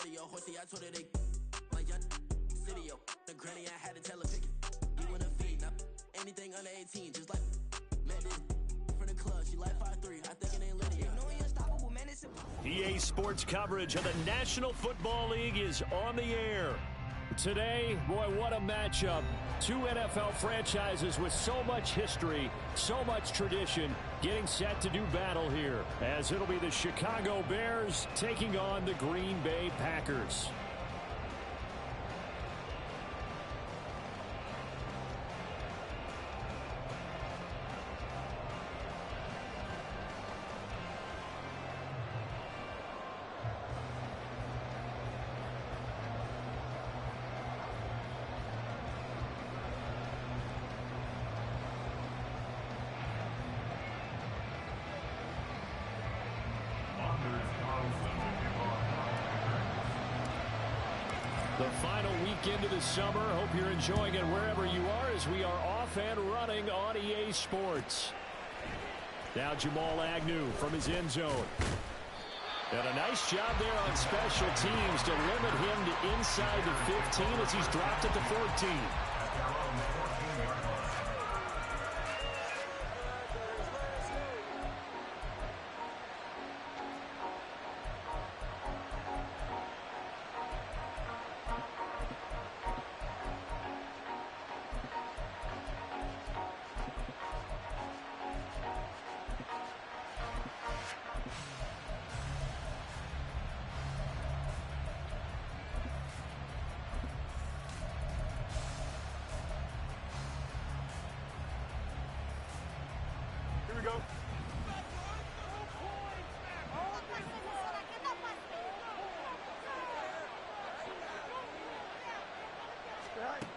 shorty, your horsey, I told her they like young city, yo. The granny, I had to tell her pick it. You wanna feed, now anything under 18, just like met this from the club. She like 5'3", I think it ain't Lydia. EA Sports coverage of the National Football League is on the air. Today, boy, what a matchup. Two NFL franchises with so much history, so much tradition, getting set to do battle here, as it'll be the Chicago Bears taking on the Green Bay Packers. The final weekend of the summer. Hope you're enjoying it wherever you are as we are off and running on EA Sports. Now Jamal Agnew from his end zone. And a nice job there on special teams to limit him to inside the 15 as he's dropped at the 14.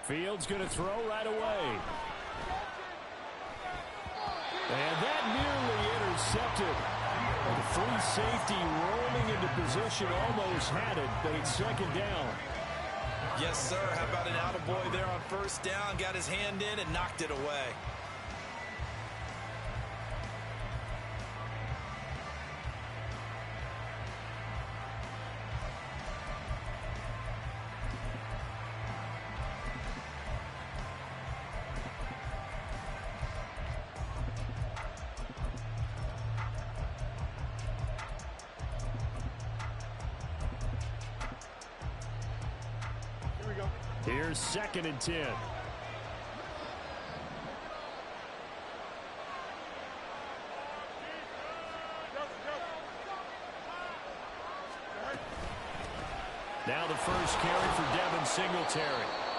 Fields going to throw right away. And that nearly intercepted. The free safety rolling into position, almost had it, but it's second down. Yes, sir. How about an attaboy there on first down? Got his hand in and knocked it away. Here's 2nd and 10. Now the first carry for Devin Singletary.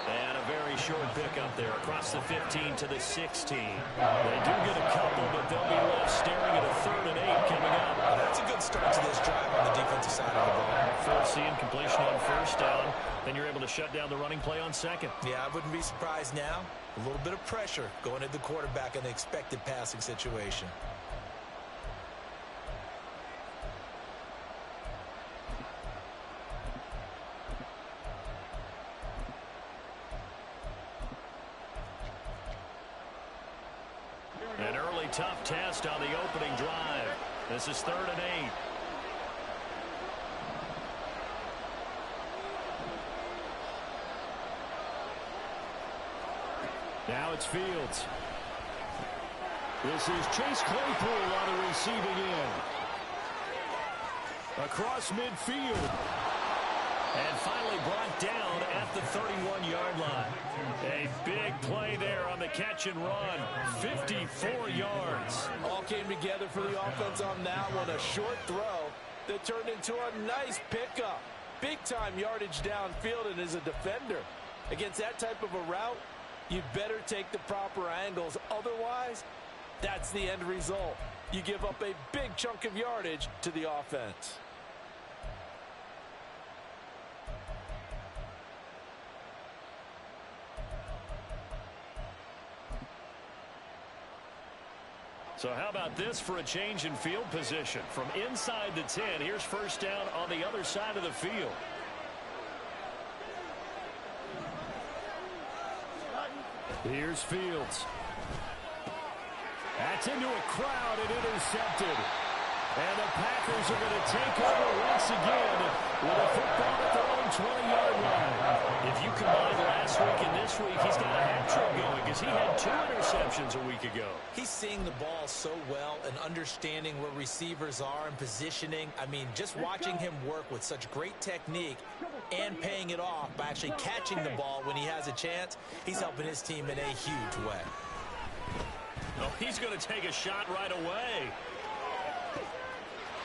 And a very short pickup there across the 15 to the 16. They do get a couple, but they'll be left staring at a 3rd and 8 coming up. That's a good start to this drive on the defensive side of the ball. Forcing completion on first down. Then you're able to shut down the running play on 2nd. Yeah, I wouldn't be surprised now. A little bit of pressure going at the quarterback in the expected passing situation. An early tough test on the opening drive. This is 3rd and 8. Now it's Fields. This is Chase Claypool on the receiving end. Across midfield. And finally brought down at the 31-yard line. A big play there on the catch and run. 54 yards. All came together for the offense on that one. A short throw that turned into a nice pickup. Big-time yardage downfield, and as a defender against that type of a route, you better take the proper angles. Otherwise, that's the end result. You give up a big chunk of yardage to the offense. So how about this for a change in field position? From inside the 10, here's first down on the other side of the field. Here's Fields. That's into a crowd and intercepted. And the Packers are going to take over once again with a football at the this week he's got a hat trick going because he had 2 interceptions a week ago. He's seeing the ball so well and understanding where receivers are and positioning. I mean, just watching him work with such great technique and paying it off by actually catching the ball when he has a chance, he's helping his team in a huge way. Oh, he's going to take a shot right away.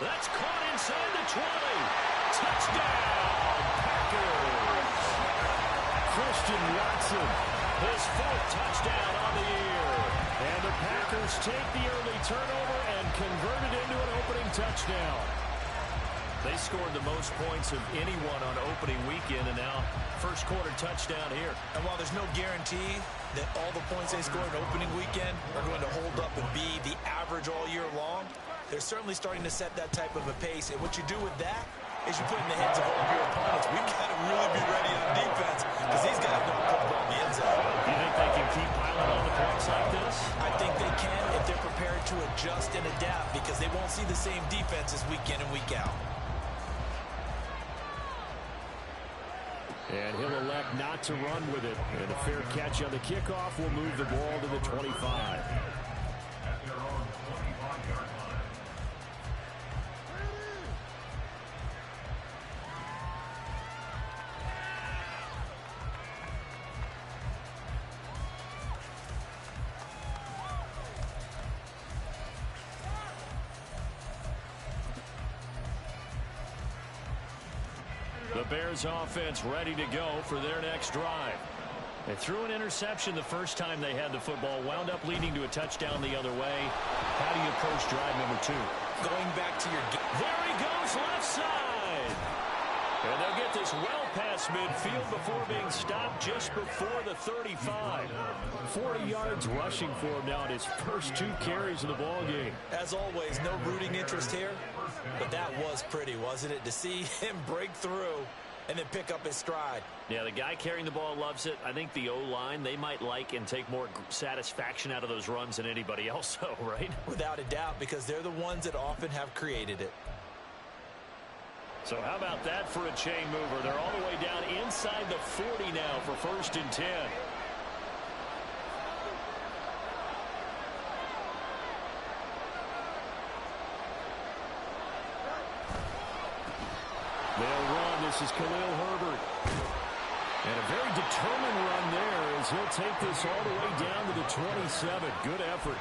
That's caught inside the 20. Touchdown, Packers. Christian Watson, his 4th touchdown on the year. And the Packers take the early turnover and convert it into an opening touchdown. They scored the most points of anyone on opening weekend, and now first quarter touchdown here. And while there's no guarantee that all the points they scored opening weekend are going to hold up and be the average all year long, they're certainly starting to set that type of a pace. And what you do with that is you put in the hands of all of your opponents. We've got to really be ready on defense because these guys don't put the ball in the end zone. You think they can keep piling on the points like this? I think they can if they're prepared to adjust and adapt because they won't see the same defenses week in and week out. And he'll elect not to run with it. And a fair catch on the kickoff will move the ball to the 25. The Bears offense ready to go for their next drive. They threw an interception the first time they had the football, wound up leading to a touchdown the other way. How do you approach drive number 2? Going back to your game. There he goes, left side. And they'll get this well past midfield before being stopped just before the 35. 40 yards rushing for him now in his first 2 carries of the ball game. As always, no rooting interest here. But that was pretty, wasn't it? To see him break through and then pick up his stride. Yeah, the guy carrying the ball loves it. I think the O-line, they might like and take more satisfaction out of those runs than anybody else, though, right? Without a doubt, because they're the ones that often have created it. So how about that for a chain mover? They're all the way down inside the 40 now for 1st and 10. They'll run. This is Khalil Herbert. And a very determined run there as he'll take this all the way down to the 27. Good effort.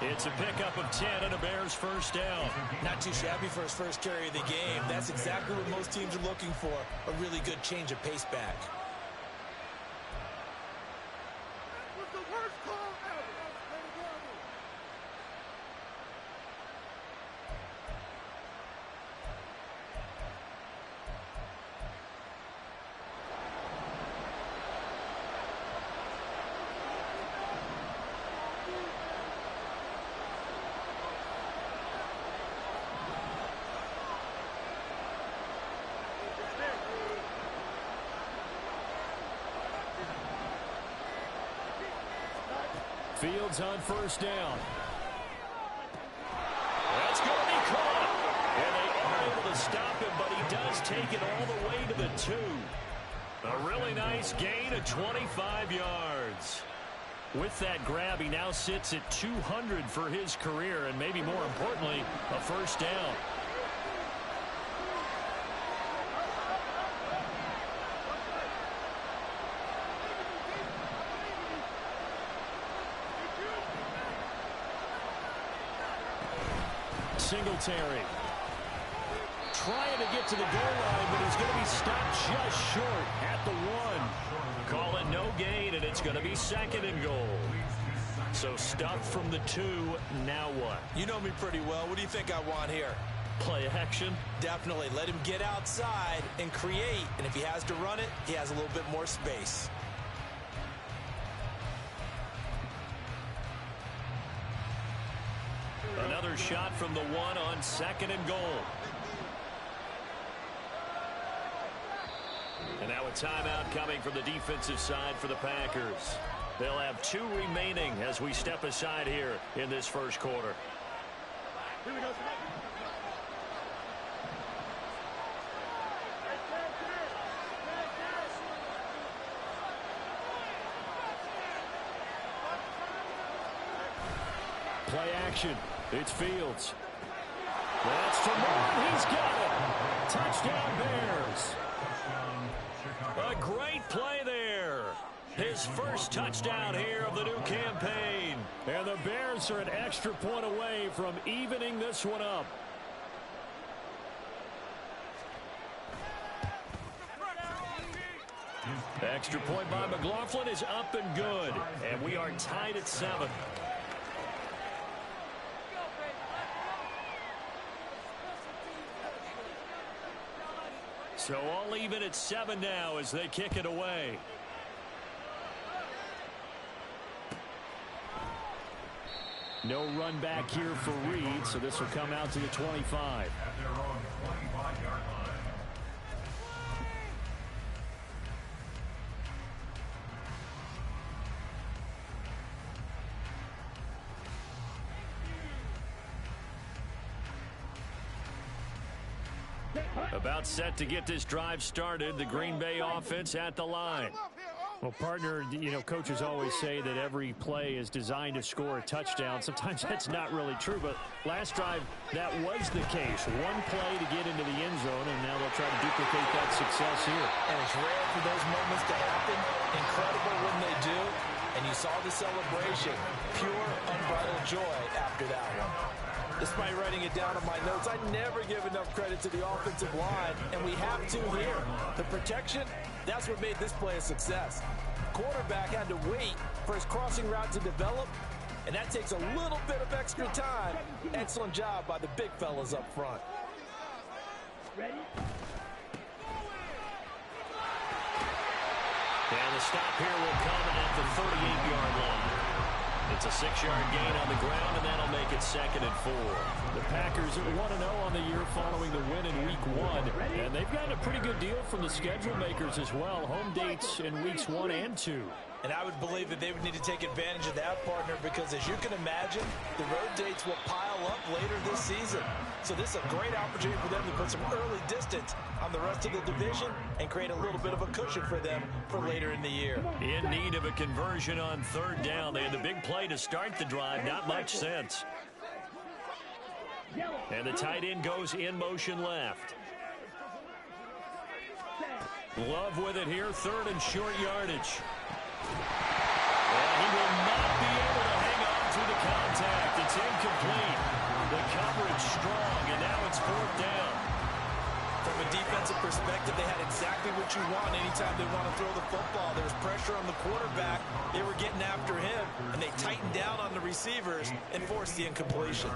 It's a pickup of 10 and a Bears first down. Not too shabby for his first carry of the game. That's exactly what most teams are looking for. A really good change of pace back. Fields on first down. That's going to be caught. And they are able to stop him, but he does take it all the way to the 2. A really nice gain of 25 yards. With that grab, he now sits at 200 for his career, and maybe more importantly, a first down. Singletary trying to get to the goal line, but he's going to be stopped just short at the 1. Call it no gain, and it's going to be 2nd and goal. So stuffed from the 2. Now what? You know me pretty well. What do you think I want here? Play action? Definitely. Let him get outside and create. And if he has to run it, he has a little bit more space. Another shot from the 1 on 2nd and goal. And now a timeout coming from the defensive side for the Packers. They'll have 2 remaining as we step aside here in this first quarter. Here we go. Play action. It's Fields. That's for more. He's got it. Touchdown, Bears. A great play there. His first touchdown here of the new campaign. And the Bears are an extra point away from evening this one up. Extra point by McLaughlin is up and good. And we are tied at 7. So all even at 7 now as they kick it away. No run back here for Reed, so this will come out to the 25. At their own 25-yard line. About set to get this drive started. The Green Bay offense at the line. Well, partner, coaches always say that every play is designed to score a touchdown. Sometimes that's not really true, but last drive, that was the case. One play to get into the end zone, and now they'll try to duplicate that success here. And it's rare for those moments to happen. Incredible when they do. And you saw the celebration. Pure, unbridled joy after that one. Despite writing it down on my notes, I never give enough credit to the offensive line, and we have to here. The protection, that's what made this play a success. Quarterback had to wait for his crossing route to develop, and that takes a little bit of extra time. Excellent job by the big fellas up front. Ready? And the stop here will come at the 38-yard line. It's a 6-yard gain on the ground, and that'll make it 2nd and 4. The Packers are 1-0 on the year following the win in Week 1. And they've gotten a pretty good deal from the schedule makers as well. Home dates in Weeks 1 and 2. And I would believe that they would need to take advantage of that, partner, because as you can imagine, the road dates will pile up later this season. So this is a great opportunity for them to put some early distance on the rest of the division and create a little bit of a cushion for them for later in the year. In need of a conversion on 3rd down. They had the big play to start the drive. Not much sense. And the tight end goes in motion left. Love with it here. 3rd and short yardage. And he will not be able to hang on to the contact. It's incomplete. The coverage strong, and now it's 4th down. From a defensive perspective, they had exactly what you want anytime they want to throw the football. There was pressure on the quarterback. They were getting after him, and they tightened down on the receivers and forced the incompletion.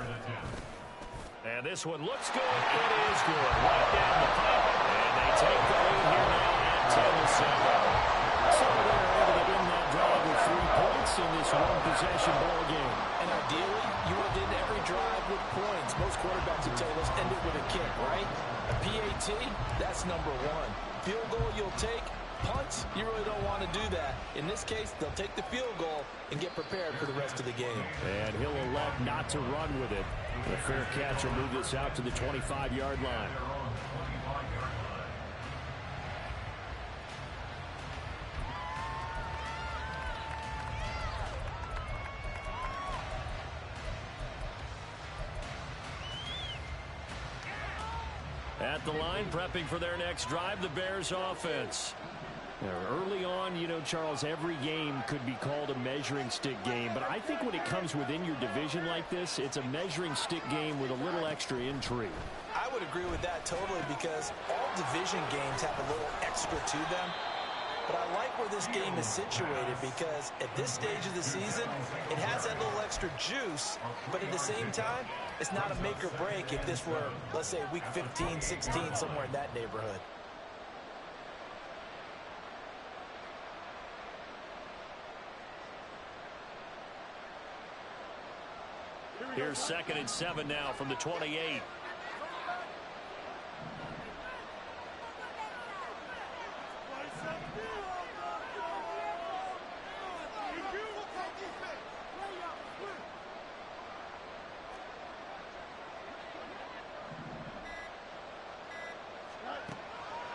And this one looks good. It is good. Right down the pipe. And they take the lead here now at 10-7. So they're able to win that drive with 3 points in this one-possession ball game. And ideally, you would end every drive with points. Most quarterbacks would tell us end it with a kick, right? A PAT, that's number 1. Field goal you'll take. Punts, you really don't want to do that. In this case, they'll take the field goal and get prepared for the rest of the game. And he'll elect not to run with it. The fair catch will move this out to the 25-yard line. At the line, prepping for their next drive, the Bears offense. Early on, Charles, every game could be called a measuring stick game. But I think when it comes within your division like this, it's a measuring stick game with a little extra intrigue. I would agree with that totally because all division games have a little extra to them. But I like where this game is situated because at this stage of the season, it has that little extra juice, but at the same time, it's not a make or break if this were, let's say, week 15, 16, somewhere in that neighborhood. Here's 2nd and 7 now from the 28.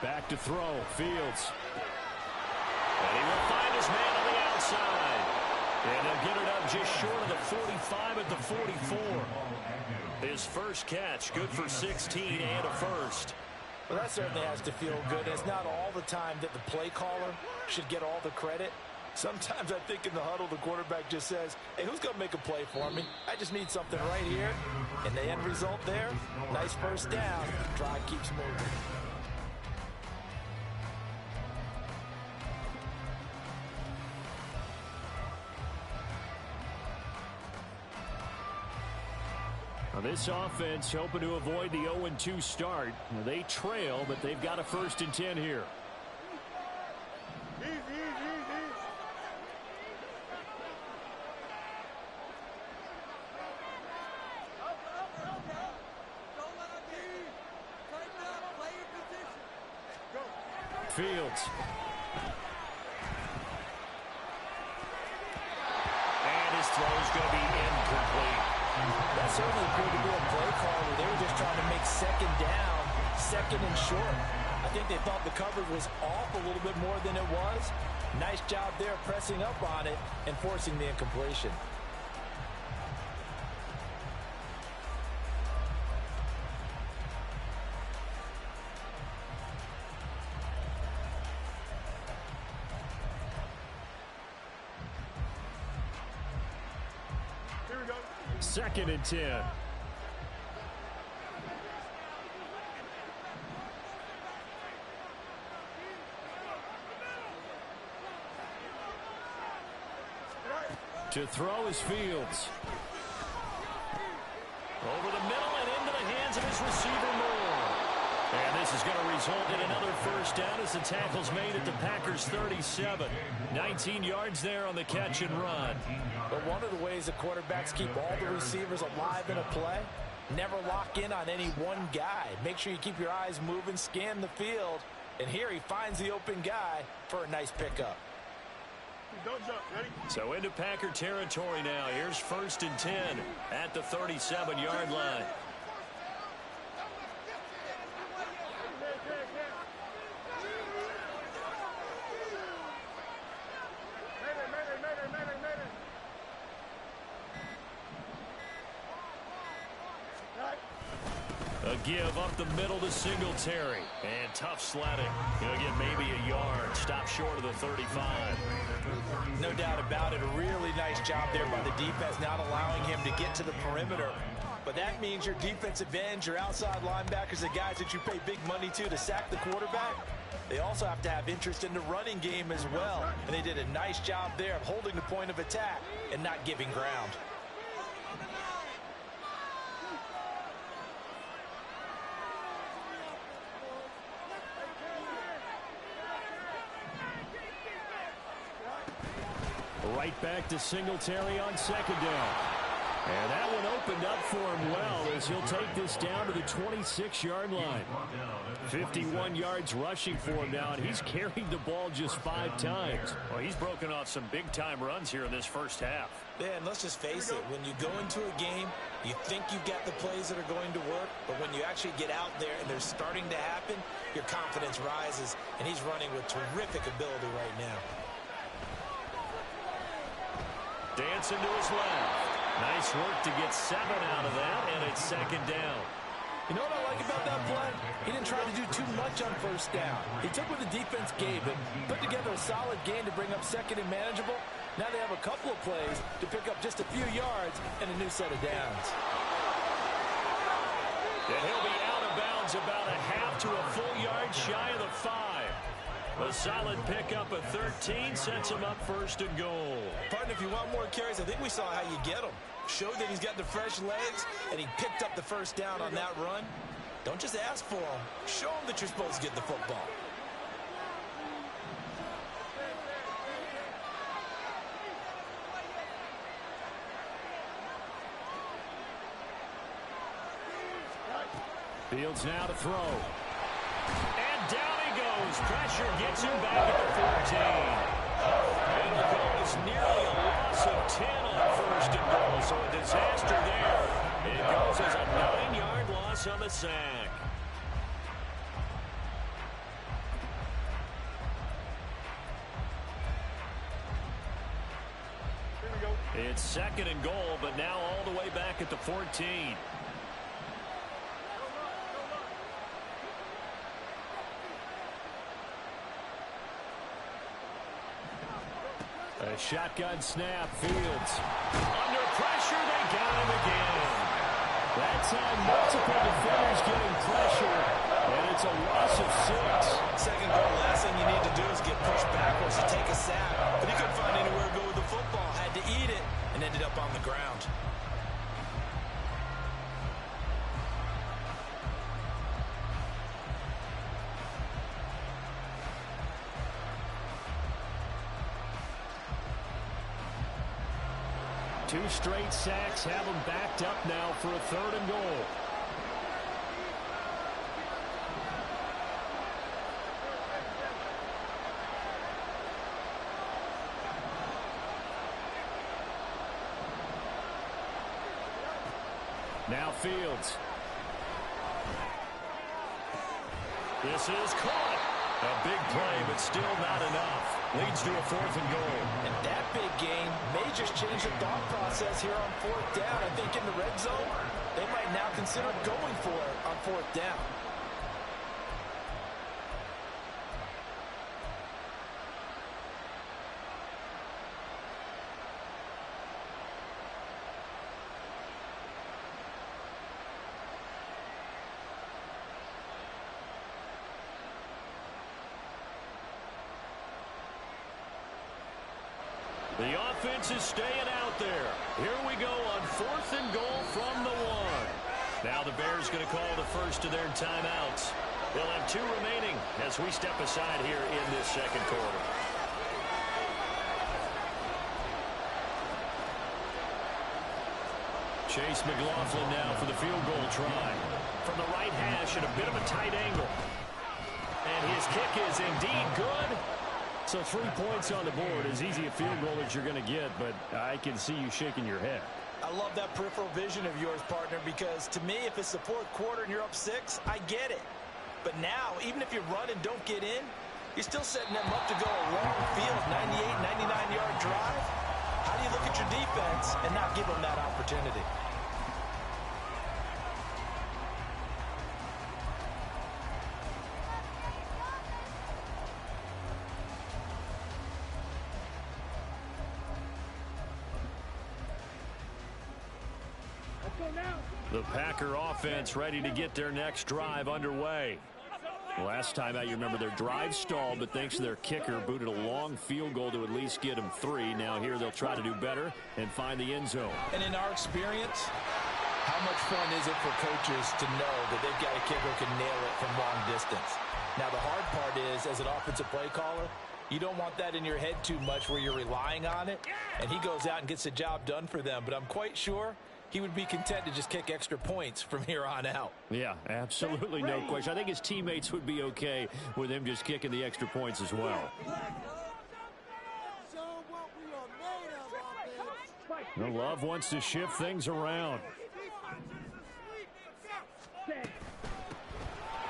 Back to throw, Fields. And he will find his man on the outside. And they'll get it up just short of the 45 at the 44. His first catch, good for 16 and a first. Well, that certainly has to feel good. It's not all the time that the play caller should get all the credit. Sometimes I think in the huddle, the quarterback just says, hey, who's going to make a play for me? I just need something right here. And the end result there, nice first down. Drive keeps moving. Now this offense hoping to avoid the 0-2 start. They trail, but they've got a 1st and 10 here. Fields. And his throw is going to be incomplete. That certainly appeared to be a play call where they were just trying to make second down, second and short. I think they thought the coverage was off a little bit more than it was. Nice job there pressing up on it and forcing the incompletion. Second and 10. To throw is Fields. Over the middle and into the hands of his receiver Moore. And this is going to result in another first down as the tackle's made at the Packers 37. 19 yards there on the catch and run. But one of the ways the quarterbacks keep all the receivers alive in a play, never lock in on any one guy. Make sure you keep your eyes moving, scan the field. And here he finds the open guy for a nice pickup. Don't jump. Ready? So into Packer territory now. Here's 1st and 10 at the 37-yard line. A give up the middle to Singletary. And tough sledding. He'll get maybe a yard. Stop short of the 35. No doubt about it. A really nice job there by the defense, not allowing him to get to the perimeter. But that means your defensive ends, your outside linebackers, the guys that you pay big money to sack the quarterback, they also have to have interest in the running game as well. And they did a nice job there of holding the point of attack and not giving ground. Right back to Singletary on 2nd down. And that one opened up for him well as he'll take this down to the 26-yard line. 51 yards rushing for him now, and he's carried the ball just 5 times. Well, he's broken off some big-time runs here in this first half. Yeah, and let's just face it, when you go into a game, you think you've got the plays that are going to work, but when you actually get out there and they're starting to happen, your confidence rises, and he's running with terrific ability right now. Dancing to his left. Nice work to get 7 out of that, and it's 2nd down. You know what I like about that play? He didn't try to do too much on 1st down. He took what the defense gave him, put together a solid gain to bring up 2nd and manageable. Now they have a couple of plays to pick up just a few yards and a new set of downs. And he'll be out of bounds about a half to a full yard shy of the 5. A solid pickup of 13 sets him up 1st and goal. Partner, if you want more carries, I think we saw how you get them. Showed that he's got the fresh legs, and he picked up the 1st down on that run. Don't just ask for them. Show them that you're supposed to get the football. Fields now to throw. And down he goes. Pressure gets him back at the 14. It'll go as nearly a loss of 10 on 1st and goal. So a disaster there. It goes as a 9-yard loss on the sack. It's 2nd and goal, but now all the way back at the 14. A shotgun snap, Fields. Under pressure, they got him again. That time, multiple defenders getting pressure, and it's a loss of 6. Second goal, last thing you need to do is get pushed backwards to take a sack. But he couldn't find anywhere to go with the football. Had to eat it and ended up on the ground. Two straight sacks have them backed up now for a 3rd and goal. Now Fields. This is caught. A big play, but still not enough. Leads to a 4th and goal. And that big game may just change the thought process here on 4th down. I think in the red zone, they might now consider going for it on 4th down. The offense is staying out there. Here we go on 4th and goal from the 1. Now the Bears going to call the first of their timeouts. They'll have 2 remaining as we step aside here in this 2nd quarter. Chase McLaughlin now for the field goal try. From the right hash at a bit of a tight angle. And his kick is indeed good. So 3 points on the board, as easy a field goal as you're going to get, but I can see you shaking your head. I love that peripheral vision of yours, partner, because to me, if it's the 4th quarter and you're up 6, I get it. But now, even if you run and don't get in, you're still setting them up to go a long field, 98, 99-yard drive. How do you look at your defense and not give them that opportunity? The Packer offense ready to get their next drive underway. Last time out, you remember their drive stalled, but thanks to their kicker, booted a long field goal to at least get them 3. Now here they'll try to do better and find the end zone. And in our experience, how much fun is it for coaches to know that they've got a kicker who can nail it from long distance? Now the hard part is, as an offensive play caller, you don't want that in your head too much where you're relying on it, and he goes out and gets the job done for them. But I'm quite sure he would be content to just kick extra points from here on out. Yeah, absolutely, no question. I think his teammates would be okay with him just kicking the extra points as well. Well, Love wants to shift things around.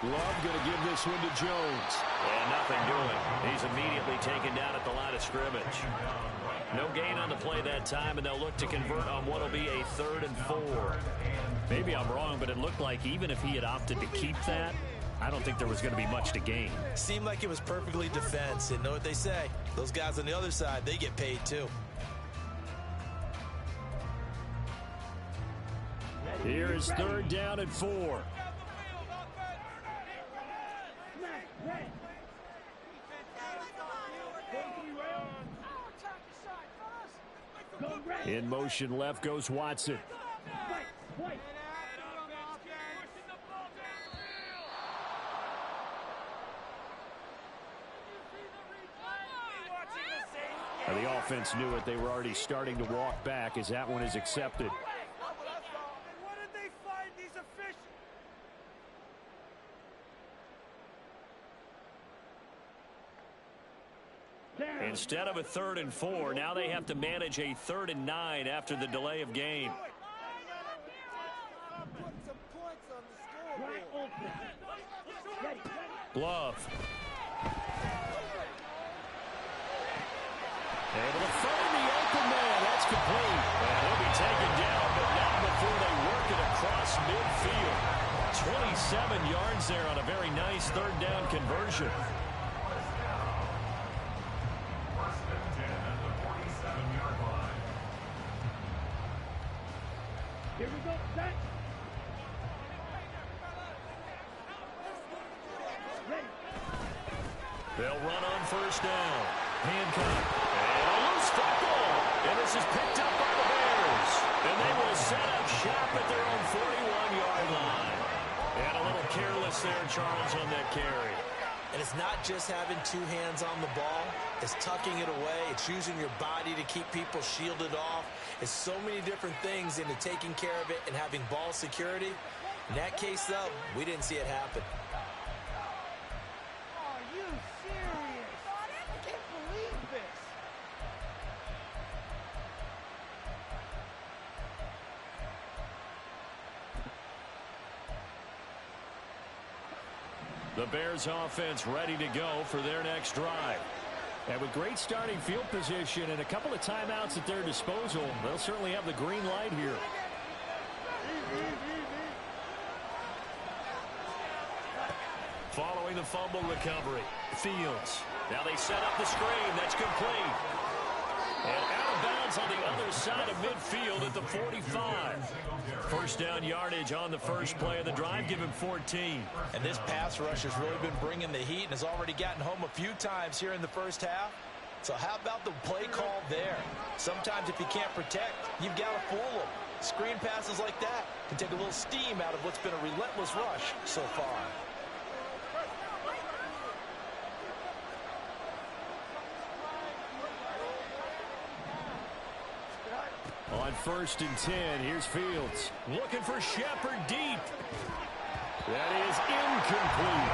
Love going to give this one to Jones. And nothing doing. He's immediately taken down at the line of scrimmage. No gain on the play that time, and they'll look to convert on what will be a 3rd and 4. Maybe I'm wrong, but it looked like even if he had opted to keep that, I don't think there was going to be much to gain. Seemed like it was perfectly defense. And know what they say? Those guys on the other side, they get paid too. Here is 3rd down and 4. In motion left goes Watson. The offense knew it. They were already starting to walk back as that one is accepted. What did they find these officials? Instead of a 3rd and 4, now they have to manage a 3rd and 9 after the delay of game. Glove. Able to find the open man. That's complete. 7 yards there on a very nice third down conversion. First and 10 at the 47-yard line. Here we go, set. Ready. They'll run on first down. Hancock. And a loose football. And this is picked up by the Bears. And they will set up shop at their own 41-yard line. And a little careless there, Charles, on that carry. And it's not just having two hands on the ball. It's tucking it away. It's using your body to keep people shielded off. It's so many different things into taking care of it and having ball security. In that case, though, we didn't see it happen. Are you serious? I can't believe this. The Bears offense ready to go for their next drive. And with great starting field position and a couple of timeouts at their disposal, they'll certainly have the green light here. Following the fumble recovery, Fields. Now they set up the screen. That's complete. And out of bounds on the other side of midfield at the 45. First down yardage on the first play of the drive. Give him 14. And this pass rush has really been bringing the heat and has already gotten home a few times here in the first half. So how about the play call there? Sometimes if you can't protect, you've got to fool them. Screen passes like that can take a little steam out of what's been a relentless rush so far. On first and 10, here's Fields. Looking for Shepard deep. That is incomplete.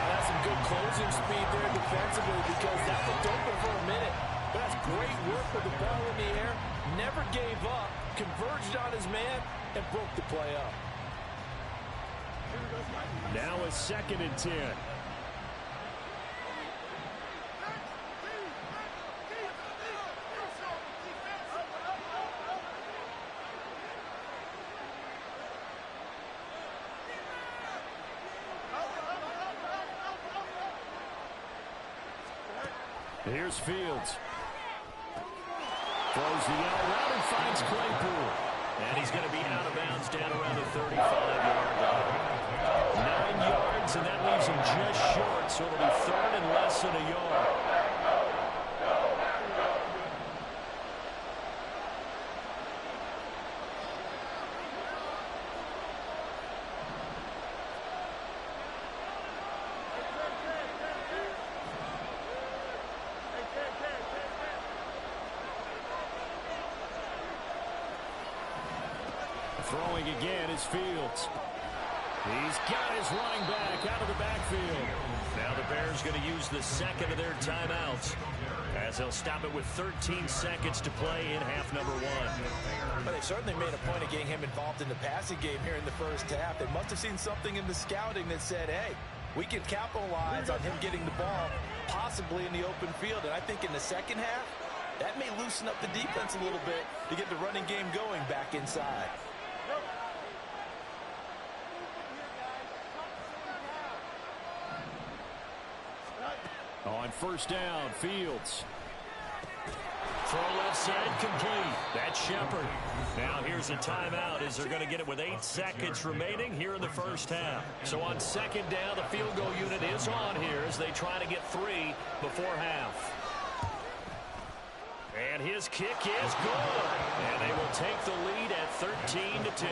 That's some good closing speed there defensively because that looked open for a minute. But that's great work with the ball in the air. Never gave up, converged on his man, and broke the play up. Now a second and 10. Here's Fields. Throws the out route and finds Claypool. And he's going to be out of bounds down around the 35-yard line. 9 yards, and that leaves him just short, so it'll be third and less than a yard. Throwing again is Fields. He's got his running back out of the backfield. Now the Bears going to use the second of their timeouts as they'll stop it with 13 seconds to play in half number 1. But they certainly made a point of getting him involved in the passing game here in the first half. They must have seen something in the scouting that said, hey, we can capitalize on him getting the ball possibly in the open field. And I think in the second half, that may loosen up the defense a little bit to get the running game going back inside. On first down, Fields. Throw left side complete. That's Shepard. Now here's a timeout as they're going to get it with 8 seconds remaining here in the first half. So on second down, the field goal unit is on here as they try to get 3 before half. And his kick is good. And they will take the lead at 13-10.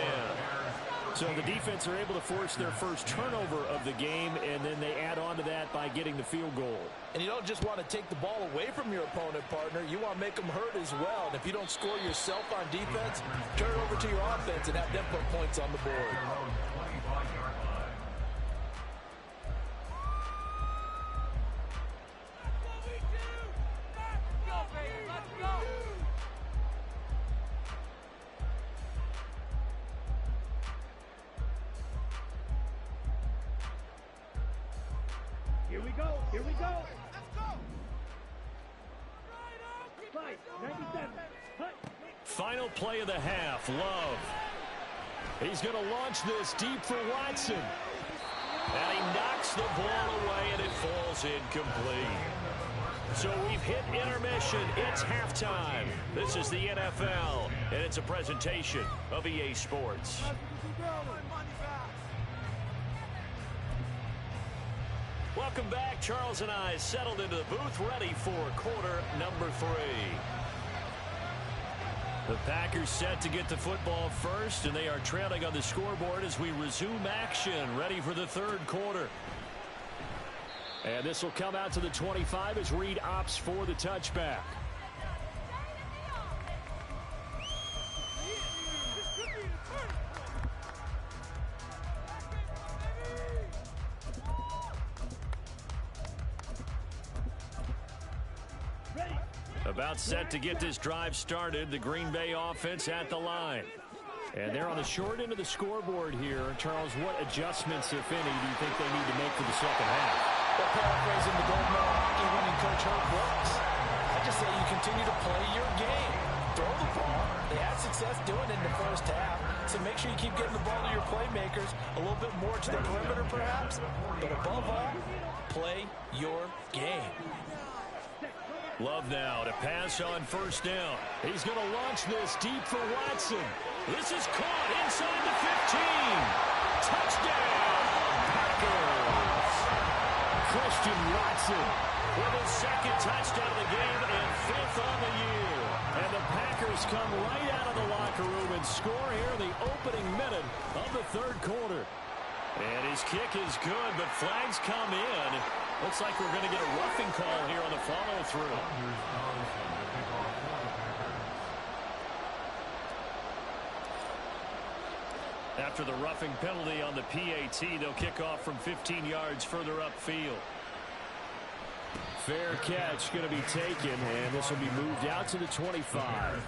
So the defense are able to force their first turnover of the game, and then they add on to that by getting the field goal. And you don't just want to take the ball away from your opponent, partner. You want to make them hurt as well. And if you don't score yourself on defense, turn it over to your offense and have them put points on the board. Here we go. Here we go. Let's go. 97. Final play of the half, Love. He's going to launch this deep for Watson. And he knocks the ball away, and it falls incomplete. So we've hit intermission. It's halftime. This is the NFL, and it's a presentation of EA Sports. Welcome back. Charles and I settled into the booth, ready for quarter number 3. The Packers set to get the football first, and they are trailing on the scoreboard as we resume action, ready for the third quarter. And this will come out to the 25 as Reed opts for the touchback. About set to get this drive started, the Green Bay offense at the line. And they're on the short end of the scoreboard here. Charles, what adjustments, if any, do you think they need to make for the second half? Well, paraphrasing the gold medal hockey winning coach Herb Brooks, I just say you continue to play your game. Throw the ball. They had success doing it in the first half, so make sure you keep getting the ball to your playmakers a little bit more to the perimeter perhaps, but above all, play your game. Love now to pass on first down. He's going to launch this deep for Watson. This is caught inside the 15. Touchdown, Packers. Christian Watson with his second touchdown of the game and 5th on the year. And the Packers come right out of the locker room and score here in the opening minute of the third quarter. And his kick is good, but flags come in. Looks like we're going to get a roughing call here on the follow-through. After the roughing penalty on the PAT, they'll kick off from 15 yards further upfield. Fair catch going to be taken, and this will be moved out to the 25.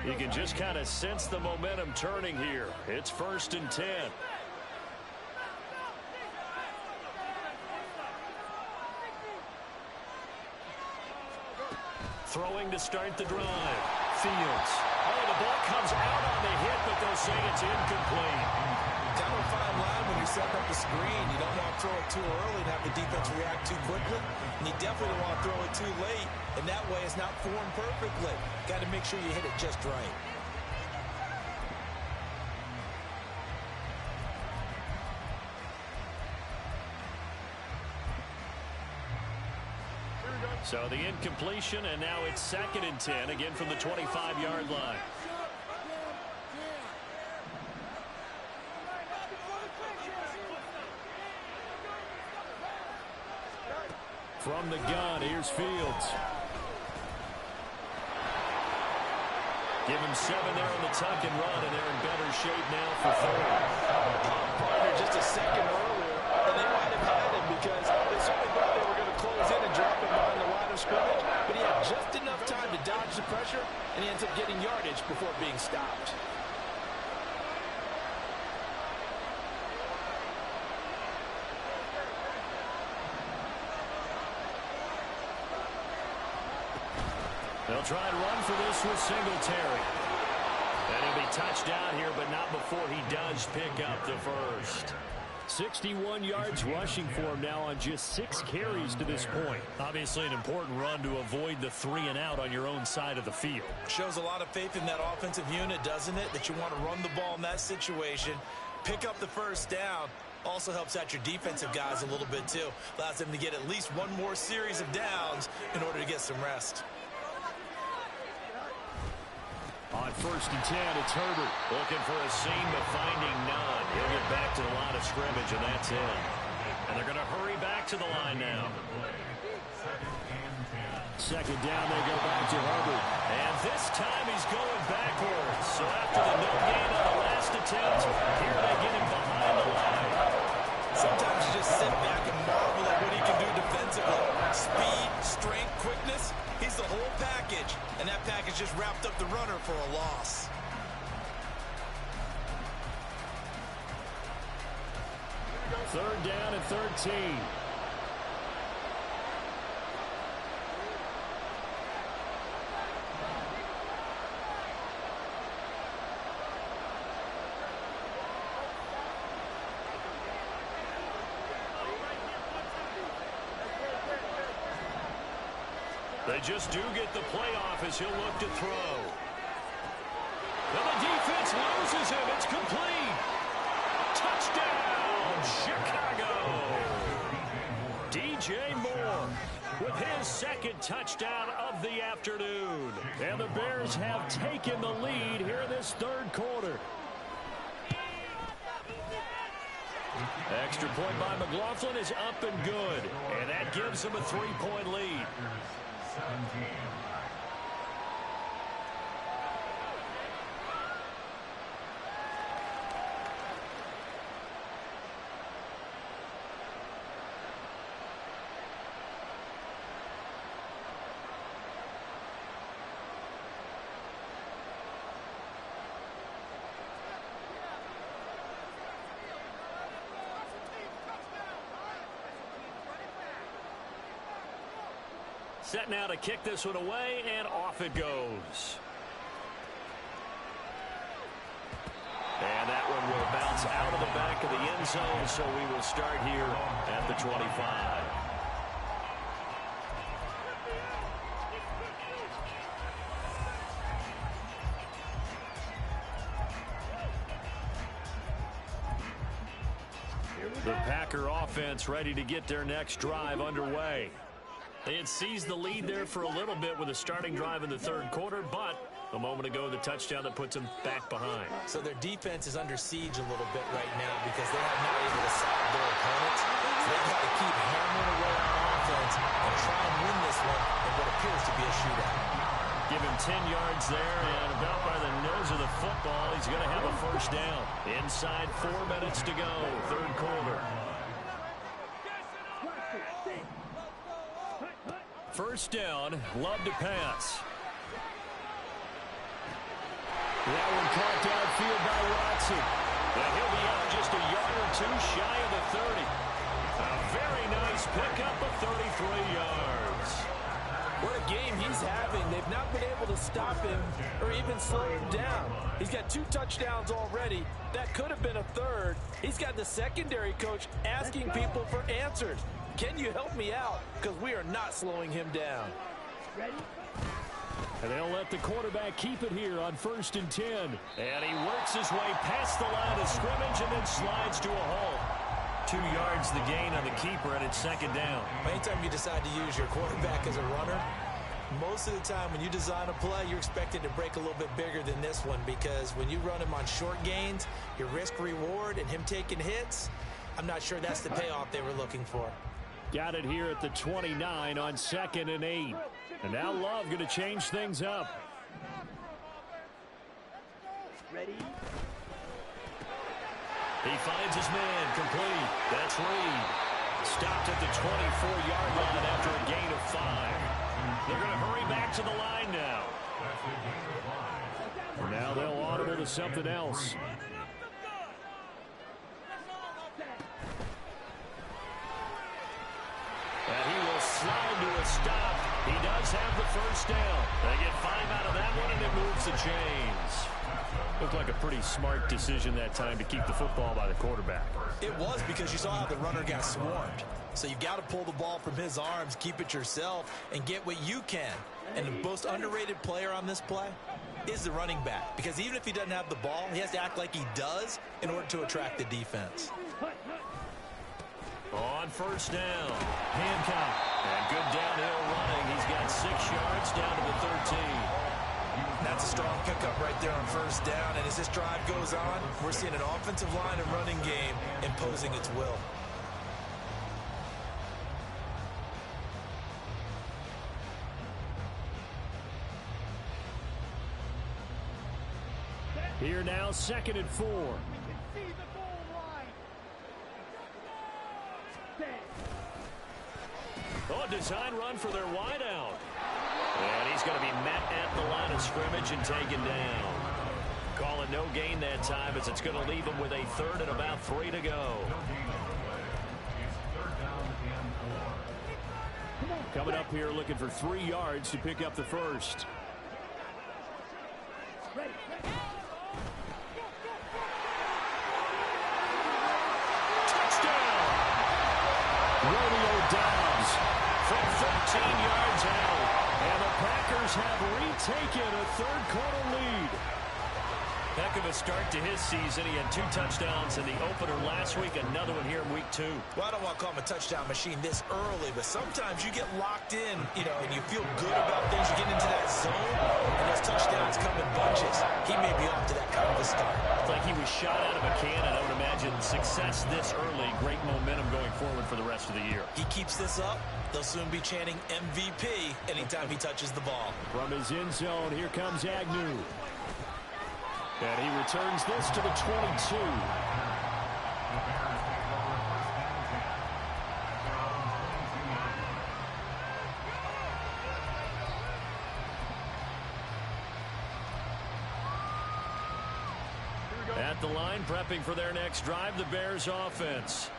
You can just kind of sense the momentum turning here. It's 1st and 10. Throwing to start the drive. Fields. Oh, the ball comes out on the hit, but they'll say it's incomplete. Kind of a fine line when you're setting up the screen. You don't want to throw it too early and have the defense react too quickly. And you definitely don't want to throw it too late. And that way it's not formed perfectly. Got to make sure you hit it just right. So the incompletion, and now it's 2nd and 10, again from the 25-yard line. From the gun, here's Fields. Give him 7 there on the tuck and run, and they're in better shape now for 3rd. Partner just a second earlier, and they might have had him because they certainly thought they were going to close in and drop him behind the line of scrimmage, but he had just enough time to dodge the pressure, and he ends up getting yardage before being stopped. They'll try and run for this with Singletary. And he'll be touched down here, but not before he does pick up the first. 61 yards rushing for him now on just 6 carries to this point. Obviously an important run to avoid the 3 and out on your own side of the field. Shows a lot of faith in that offensive unit, doesn't it? That you want to run the ball in that situation, pick up the first down. Also helps out your defensive guys a little bit too. Allows them to get at least one more series of downs in order to get some rest. On 1st and 10, it's Herbert looking for a seam but finding none. He'll get back to the line of scrimmage, and that's it. And they're going to hurry back to the line now. 2nd down, they go back to Herbert. And this time he's going backwards. So after the no gain on the last attempt, here they get him behind the line. Sometimes you just sit back and marvel at what he can do defensively. just wrapped up the runner for a loss. Third down and 13. They just do get the playoff as he'll look to throw. And the defense loses him. It's complete. Touchdown, Chicago. DJ Moore with his second touchdown of the afternoon. And the Bears have taken the lead here in this third quarter. Extra point by McLaughlin is up and good. And that gives them a 3-point lead. 17. Set now to kick this one away, and off it goes. And that one will bounce out of the back of the end zone, so we will start here at the 25. The Packer offense ready to get their next drive underway. They had seized the lead there for a little bit with a starting drive in the third quarter, but a moment ago the touchdown that puts them back behind. So their defense is under siege a little bit right now because they have not able to stop their opponents. So they've got to keep hammering away on offense and try and win this one in what appears to be a shootout. Give him 10 yards there, and about by the nose of the football, he's going to have a first down. Inside 4 minutes to go, third quarter. First down, Love to pass. That one caught downfield by Watson. And he'll be out just a yard or two shy of the 30. A very nice pickup of 33 yards. What a game he's having. They've not been able to stop him or even slow him down. He's got 2 touchdowns already. That could have been a third. He's got the secondary coach asking people for answers. Can you help me out? Because we are not slowing him down. Ready? And they'll let the quarterback keep it here on 1st and 10. And he works his way past the line of scrimmage and then slides to a halt. 2 yards the gain on the keeper, and it's second down. Anytime you decide to use your quarterback as a runner, most of the time when you design a play, you're expected to break a little bit bigger than this one because when you run him on short gains, your risk-reward and him taking hits, I'm not sure that's the payoff they were looking for. Got it here at the 29 on 2nd and 8. And now Love going to change things up. Ready? He finds his man complete. That's Reed. Stopped at the 24-yard line after a gain of 5. They're going to hurry back to the line now. Now they'll audible to something else. And he will slide to a stop. He does have the first down. They get 5 out of that one, and it moves the chains. Looked like a pretty smart decision that time to keep the football by the quarterback. It was because you saw how the runner got swarmed. So you've got to pull the ball from his arms, keep it yourself, and get what you can. And the most underrated player on this play is the running back. Because even if he doesn't have the ball, he has to act like he does in order to attract the defense. On first down, Hancock. And good downhill running. He's got 6 yards down to the 13. That's a strong pickup right there on first down. And as this drive goes on, we're seeing an offensive line and running game imposing its will. Here now, 2nd and 4. Oh, design run for their wideout. And he's going to be met at the line of of scrimmage and taken down. Call it no gain that time as it's going to leave them with a third and about 3 to go. Coming up here looking for 3 yards to pick up the first. Touchdown! Romeo Dobbs from 13 yards out. And the Packers have retaken a third-quarter lead. Heck of a start to his season. He had 2 touchdowns in the opener last week, another one here in week 2. Well, I don't want to call him a touchdown machine this early, but sometimes you get locked in, and you feel good about things. You get into that zone, and those touchdowns come in bunches. He may be off to that kind of a start. It's like he was shot out of a cannon. I would imagine success this early, great momentum going forward for the rest of the year. He keeps this up, they'll soon be chanting MVP anytime he touches the ball. From his end zone, here comes Agnew. And he returns this to the 22. At the line, prepping for their next drive, the Bears offense.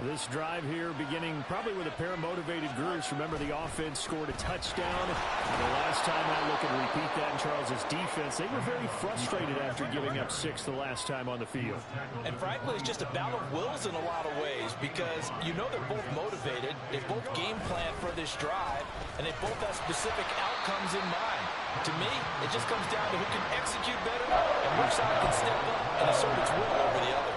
This drive here beginning probably with a pair of motivated groups. Remember, the offense scored a touchdown. And the last time I look and repeat that in Charles's defense, they were very frustrated after giving up 6 the last time on the field. And frankly, it's just a battle of wills in a lot of ways because they're both motivated. They both game plan for this drive, and they both have specific outcomes in mind. To me, it just comes down to who can execute better and which side can step up and assert its will over the other.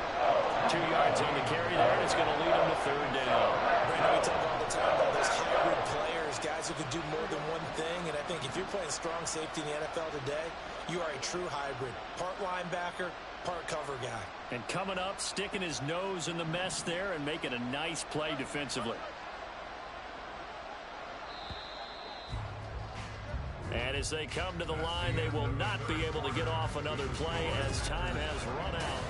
2 yards on the carry there, and it's going to lead them to third down. Brandon, we talk all the time about those hybrid players, guys who can do more than one thing. And I think if you're playing strong safety in the NFL today, you are a true hybrid. Part linebacker, part cover guy. And coming up, sticking his nose in the mess there and making a nice play defensively. And as they come to the line, they will not be able to get off another play as time has run out.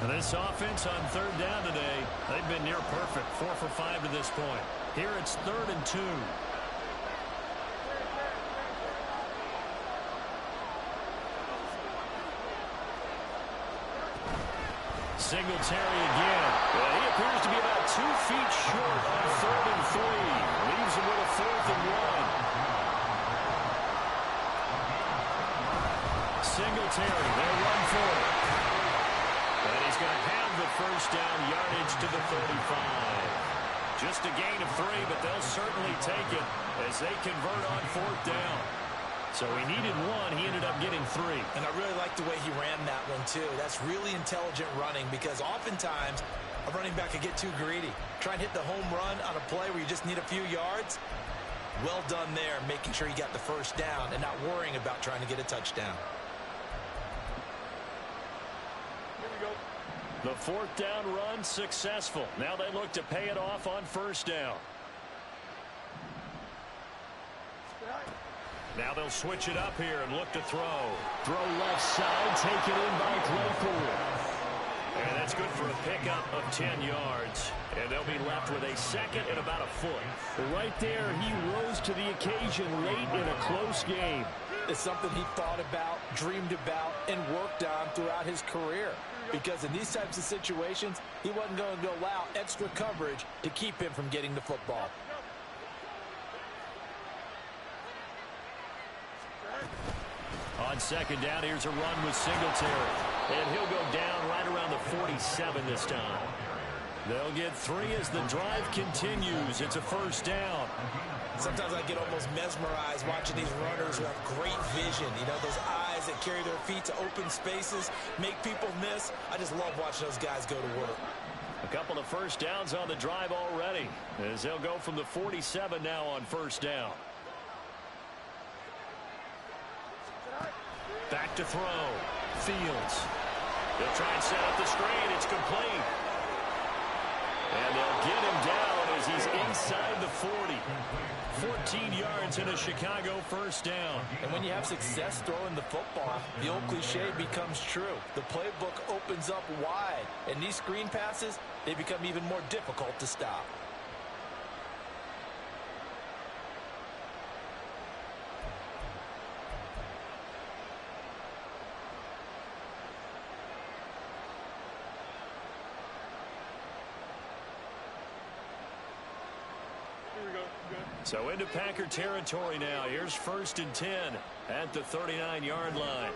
This offense on third down today, they've been near perfect. 4 for 5 to this point. Here it's 3rd and 2. Singletary again. Well, he appears to be about 2 feet short on 3rd and 3. Leaves him with a 4th and 1. Singletary, they'll run for it. And he's going to have the first down, yardage to the 35. Just a gain of 3, but they'll certainly take it as they convert on 4th down. So he needed 1. He ended up getting 3. And I really like the way he ran that one, too. That's really intelligent running because oftentimes a running back could get too greedy. Try and hit the home run on a play where you just need a few yards. Well done there, making sure you got the first down and not worrying about trying to get a touchdown. The 4th down run successful. Now they look to pay it off on 1st down. Now they'll switch it up here and look to throw. Throw left side, taken in by Claypool. And that's good for a pickup of 10 yards. And they'll be left with a 2nd and about a foot. Right there, he rose to the occasion late in a close game. It's something he thought about, dreamed about, and worked on throughout his career. Because in these types of situations, he wasn't going to allow extra coverage to keep him from getting the football. On 2nd down, here's a run with Singletary. And he'll go down right around the 47 this time. They'll get 3 as the drive continues. It's a 1st down. Sometimes I get almost mesmerized watching these runners who have great vision. Those eyes that carry their feet to open spaces, make people miss. I just love watching those guys go to work. A couple of 1st downs on the drive already, as they'll go from the 47 now on 1st down. Back to throw. Fields. They'll try and set up the screen. It's complete. And they'll get him down as as he's inside the 40. 14 yards and a Chicago first down. And when you have success throwing the football, the old cliche becomes true. The playbook opens up wide, and these screen passes, they become even more difficult to stop. So into Packer territory now. Here's 1st and 10 at the 39-yard line.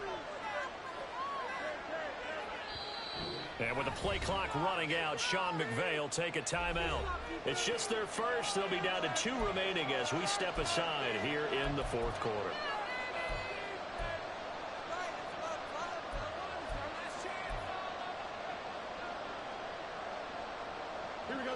And with the play clock running out, Sean McVay will take a timeout. It's just their first. They'll be down to 2 remaining as we step aside here in the 4th quarter. Here we go.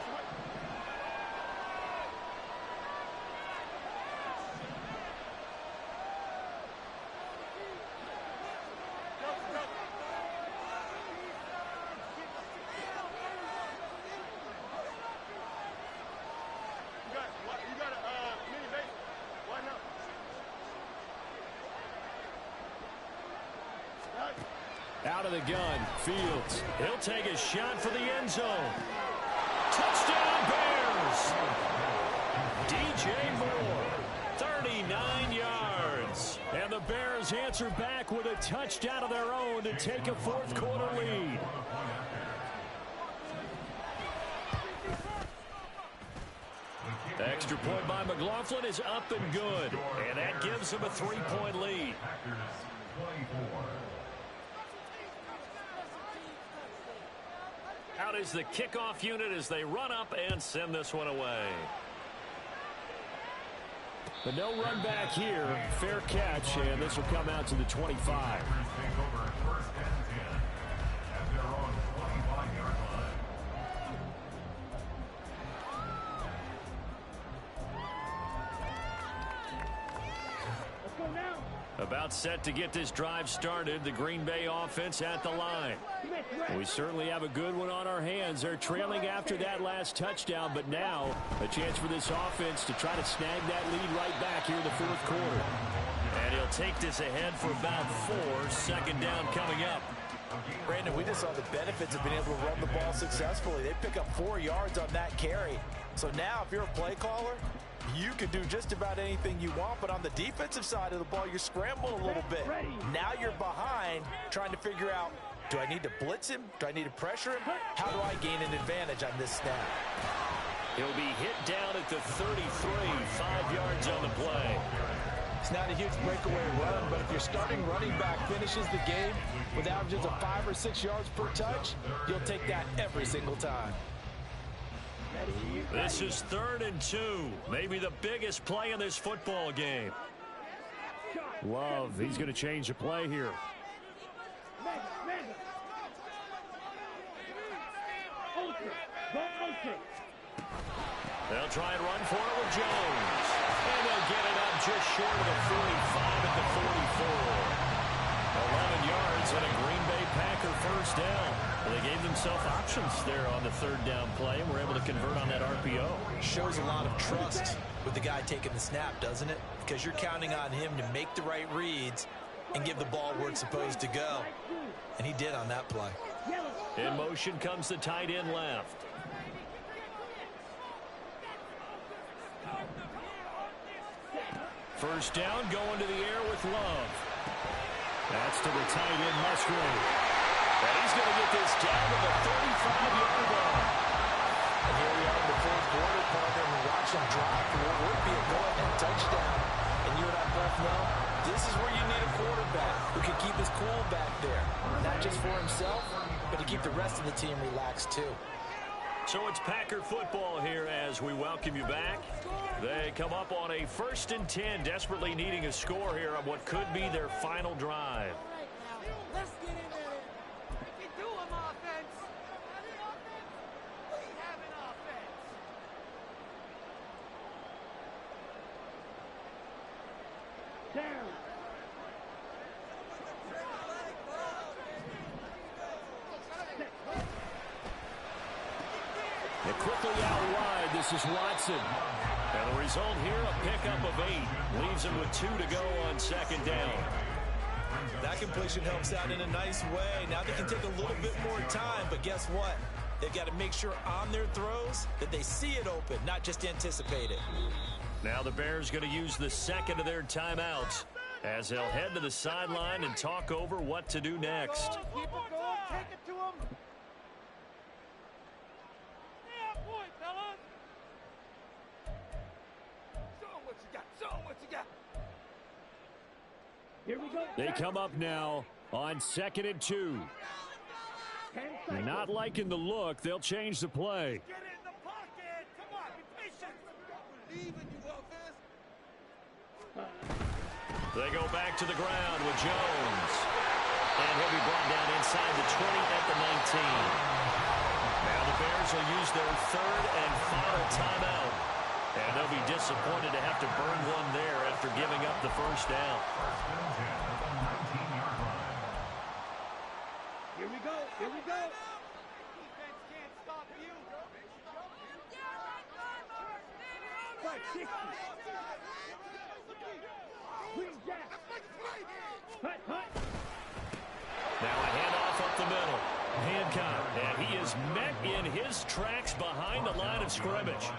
Out of the gun, Fields. He'll take a shot for the end zone. Touchdown, Bears! DJ Moore, 39 yards. And the Bears answer back with a touchdown of their own to take a 4th quarter lead. The extra point by McLaughlin is up and good. And that gives them a 3-point lead. Out is the kickoff unit as they run up and send this one away. But no run back here. Fair catch, and this will come out to the 25. About set to get this drive started. The Green Bay offense at the line. We certainly have a good one on our hands. They're trailing after that last touchdown, but now a chance for this offense to try to snag that lead right back here in the 4th quarter. And he'll take this ahead for about 4. 2nd down coming up. Brandon, we just saw the benefits of being able to run the ball successfully. They pick up 4 yards on that carry. So now if you're a play caller, you can do just about anything you want, but on the defensive side of the ball, you're scrambling a little bit. Now you're behind, trying to figure out, do I need to blitz him? Do I need to pressure him? How do I gain an advantage on this snap? He'll be hit down at the 33, 5 yards on the play. It's not a huge breakaway run, but if your starting running back finishes the game with averages of 5 or 6 yards per touch, you'll take that every single time. This is 3rd and 2. Maybe the biggest play in this football game. Love, he's going to change the play here. They'll try and run for it with Jones. And they'll get it up just short of the 45 at the 44. 11 yards and a Green Bay Packer first down. Well, they gave themselves options there on the 3rd down play and were able to convert on that RPO. Shows a lot of trust with the guy taking the snap, doesn't it? Because you're counting on him to make the right reads and give the ball where it's supposed to go. And he did on that play. In motion comes the tight end left. First down, going to the air with Love. That's to the tight end, Musgrave. And he's going to get this down to the 35-yard line. And here we are in the 4th quarter, partner, and we watch him drive for what would be a go-ahead touchdown. And you and I both know this is where you need a quarterback who can keep his cool back there. Not just for himself, but to keep the rest of the team relaxed too. So it's Packer football here as we welcome you back. They come up on a 1st and 10, desperately needing a score here on what could be their final drive. Let's get in there. We can do them, offense. We have an offense. Down. And quickly out wide, the This is Watson. And the result here, a pickup of 8. Leaves him with 2 to go on second down. That completion helps out in a nice way. Now they can take a little bit more time, but guess what? They've got to make sure on their throws that they see it open, not just anticipate it. Now the Bears going to use the second of their timeouts as they'll head to the sideline and talk over what to do next. Keep it going. Take it to him. Yeah, boy, fellas. Show him what you got. Show him what you got. Here we go. They come up now on 2nd and 2. Not liking the look. They'll change the play. Get in the pocket. Come on, be patient. Believe in you, offense. They go back to the ground with Jones. And he'll be brought down inside the 20 at the 19. Now the Bears will use their 3rd and final timeout. And they'll be disappointed to have to burn one there after giving up the first down. Here we go. Here we go. Defense can't stop you. Fight 60. Green jack. Hut, hut. Now a handoff up the middle. Hancock, and he is met in his tracks behind the line of scrimmage.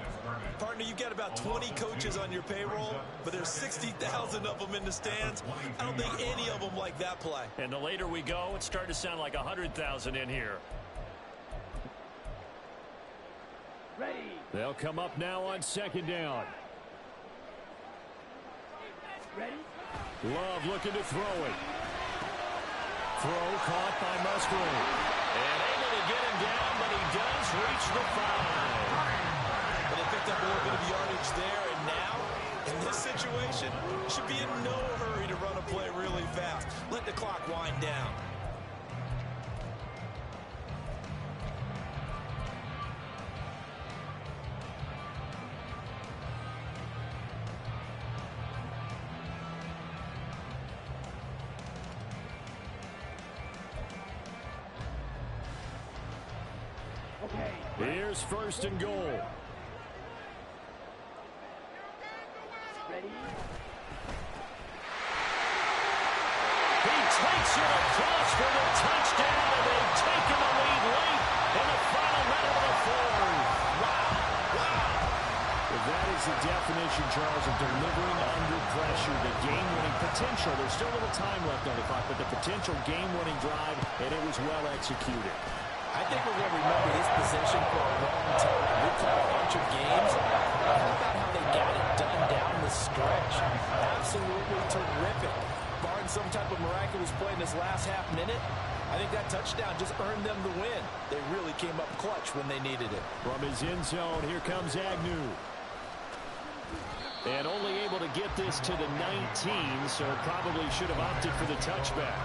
Partner, you've got about 20 coaches on your payroll, but there's 60,000 of them in the stands. I don't think any of them like that play. And the later we go, it's starting to sound like 100,000 in here. Ready. They'll come up now on 2nd down. Ready. Love looking to throw it. Throw caught by Musgrave. And able to get him down, but he does reach the 5. But they picked up a little bit of yardage there, and now, in this situation, should be in no hurry to run a play really fast. Let the clock wind down. Here's 1st and goal. Ready. He takes it across for the touchdown, and they've taken the lead late in the final minute of the 4th. Wow. Well, that is the definition, Charles, of delivering under pressure. The game-winning potential. There's still a little time left on the clock, but the potential game-winning drive, and it was well executed. I think we're going to remember this possession for a long time. We've played a bunch of games. How about how they got it done down the stretch? Absolutely terrific. Barring some type of miraculous play in this last half minute, I think that touchdown just earned them the win. They really came up clutch when they needed it. From his end zone, here comes Agnew. And only able to get this to the 19, so probably should have opted for the touchback.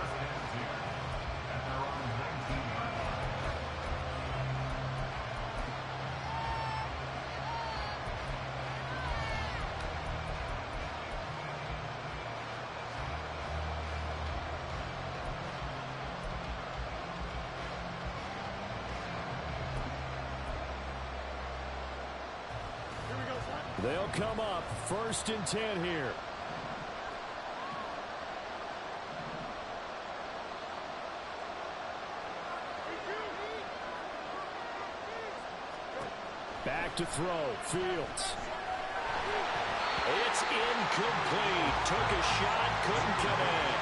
They'll come up 1st and 10 here. Back to throw. Fields. It's incomplete. Took a shot, couldn't connect.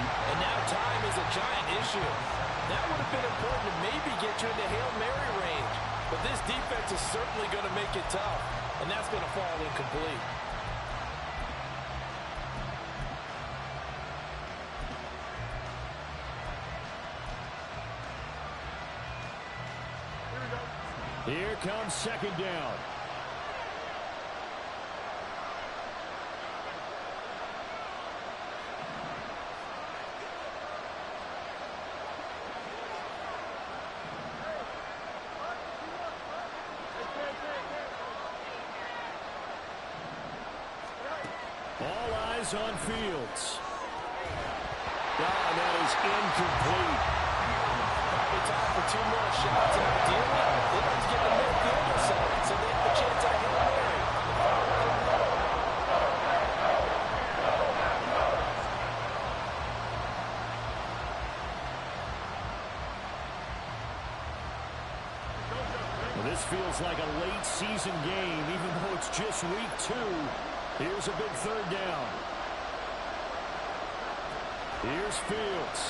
And now time is a giant issue. That would have been important to maybe get you into Hail Mary range. But this defense is certainly going to make it tough. And that's going to fall incomplete. Here comes 2nd down. All eyes on Fields. Oh, that is incomplete. Probably time for 2 more shots, and ideally, they'd like to get the midfield or so they have the chance at a Hail Mary. This feels like a late season game, even though it's just week 2. Here's a big third down. Here's Fields.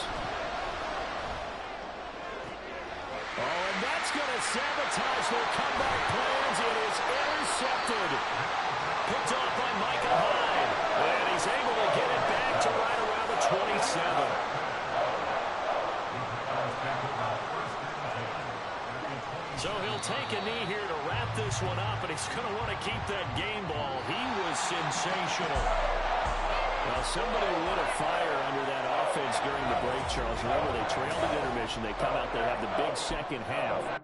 Oh, and that's going to sabotage their comeback plans. It is intercepted. Picked off by Micah Hyde. And he's able to get it back to right around the 27. So he'll take a knee here to wrap this one up, and he's going to want to keep that game ball. He was sensational. Well, somebody lit a fire under that offense during the break, Charles. Remember, they trailed at intermission. They come out, they have the big second half.